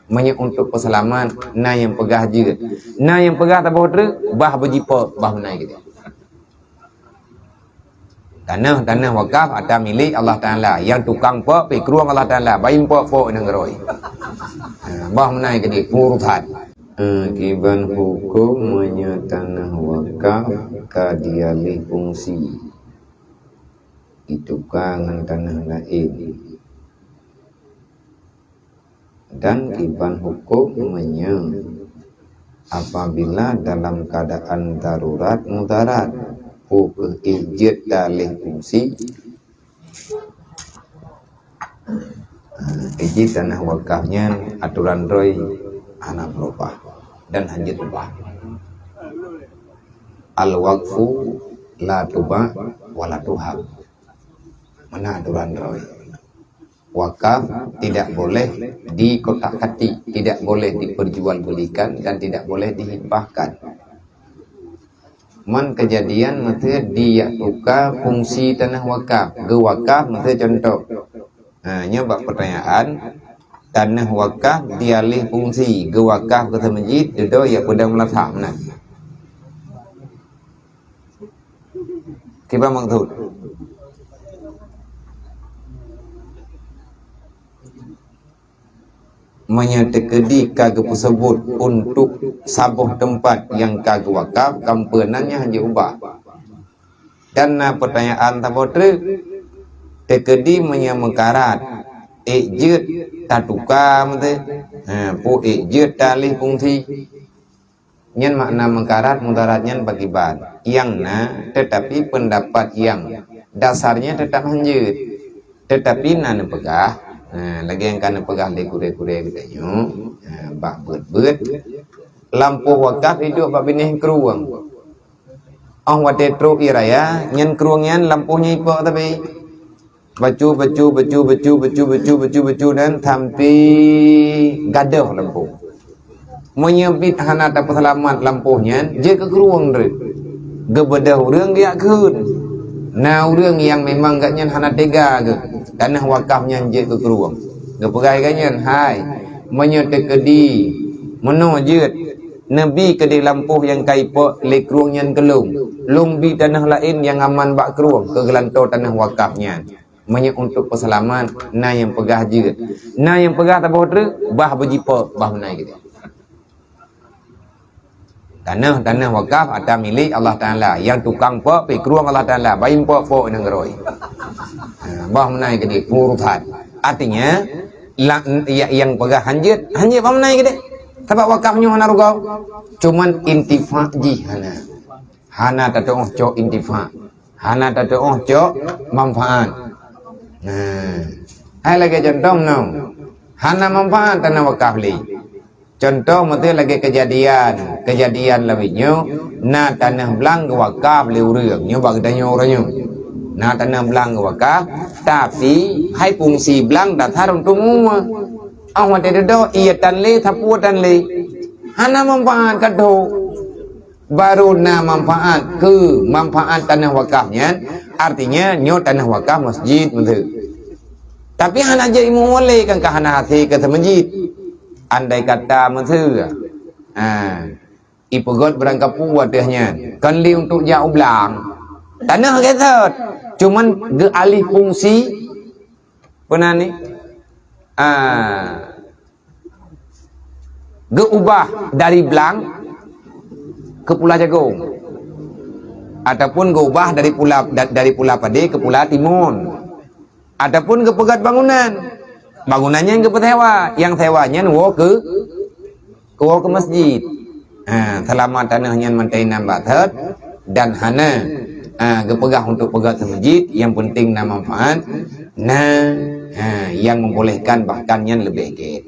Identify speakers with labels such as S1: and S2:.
S1: Manya untuk peselaman na yang pegah je. Na yang pegah tak boleh bah berjipa bah menai kita. Tanah wakaf ada milik Allah Taala. Yang tukang pak pi keruang Allah Taala. Baim pak nang geroi. Bah menai kita urutan. Akiban hukum tanah wakaf kadialih fungsi. Itu kangen tanah lain. Dan kiban hukumnya apabila dalam keadaan darurat mudarat hukum ijid dalih fungsi ijid tanah wakafnya aturan roy anak berubah dan hajit ubah al waqfu la tuba wala tuhab mana aturan roy wakaf tidak boleh dikotak-katik, tidak boleh diperjualbelikan dan tidak boleh dihibahkan. Man kejadian mata dia tukar fungsi tanah wakaf. Ge wakaf mata contoh. Nyoba pertanyaan tanah wakaf dialih fungsi. Ge wakaf ke masjid dedo ya pada melatak mana. Kiba maksud menyetekedi kagak tersebut untuk sabuh tempat yang kagak wakaf kampenannya hanya ubah dan pertanyaan tabotre tekedi menyamekarat ejut tatuka mate pu ejut dalih fungsi nyen makna mengkarat mudaratnya bagiban yang tetapi pendapat yang dasarnya tetap lanjut tetapi nana pegah lagi yang kana pegah le kure-kure kita bak beut lampu wakaf hidup bak binih keruang wate tru iraya nyen keruangnya lampunya ipo tapi baju dan sampai gaduh lampu menyebit hana tak selamat lampunya je ke keruang re gebedah urang dia keun nah urang yang memang gaknya hana tega ke tanah wakafnya je ke keruang gepegai kanyan hai menyetekedi menojut nabi ke di lampuh yang kaipo le keruangnya kelung lung bi tanah lain yang aman bak keruang ke gelantau tanah wakafnya menye untuk peselaman na yang pegah je na yang pegah tak boleh bah berjipa bah menai kita. Tanah wakaf ada milik Allah Taala. Yang tukang pak pi keruang Allah Taala. Baim pak nang geroi. Bah menai gede urutan. Artinya yang pegah hanjit bah menai gede. Sebab wakafnya hana rugau. Cuman intifa ji hana. Hana tatoh cok intifa. Hana tatoh cok manfaat. Hai lagi contoh no. Hana manfaat tanah wakaf li. Contoh mesti lagi kejadian lebihnya na tanah belang wakaf le urang nyo bag danyo orangnya na tanah belang wakaf tapi hai fungsi belang datar untuk semua awak dedo iya tan le tapu tan le hana manfaat kado baru na manfaat ke manfaat tanah wakafnya artinya nyo tanah wakaf masjid mesti tapi hana jadi mulai kan ke hana hati ke masjid. Andai kata maksud ipegot berangkat puat tehnya kan li untuk jauh belang tanah ketat cuman ge alih fungsi pernah ni ge ubah dari belang ke Pulau Jagung ataupun ge ubah dari Pulau Pade ke Pulau Timun ataupun ge pegat bangunannya yang kepetewa, yang sewanya nuwo ke masjid. Selama tanahnya mantai nambah thad dan hana kepegah untuk pegat ke masjid, yang penting nama manfaat. Yang membolehkan bahkan yang lebih ke.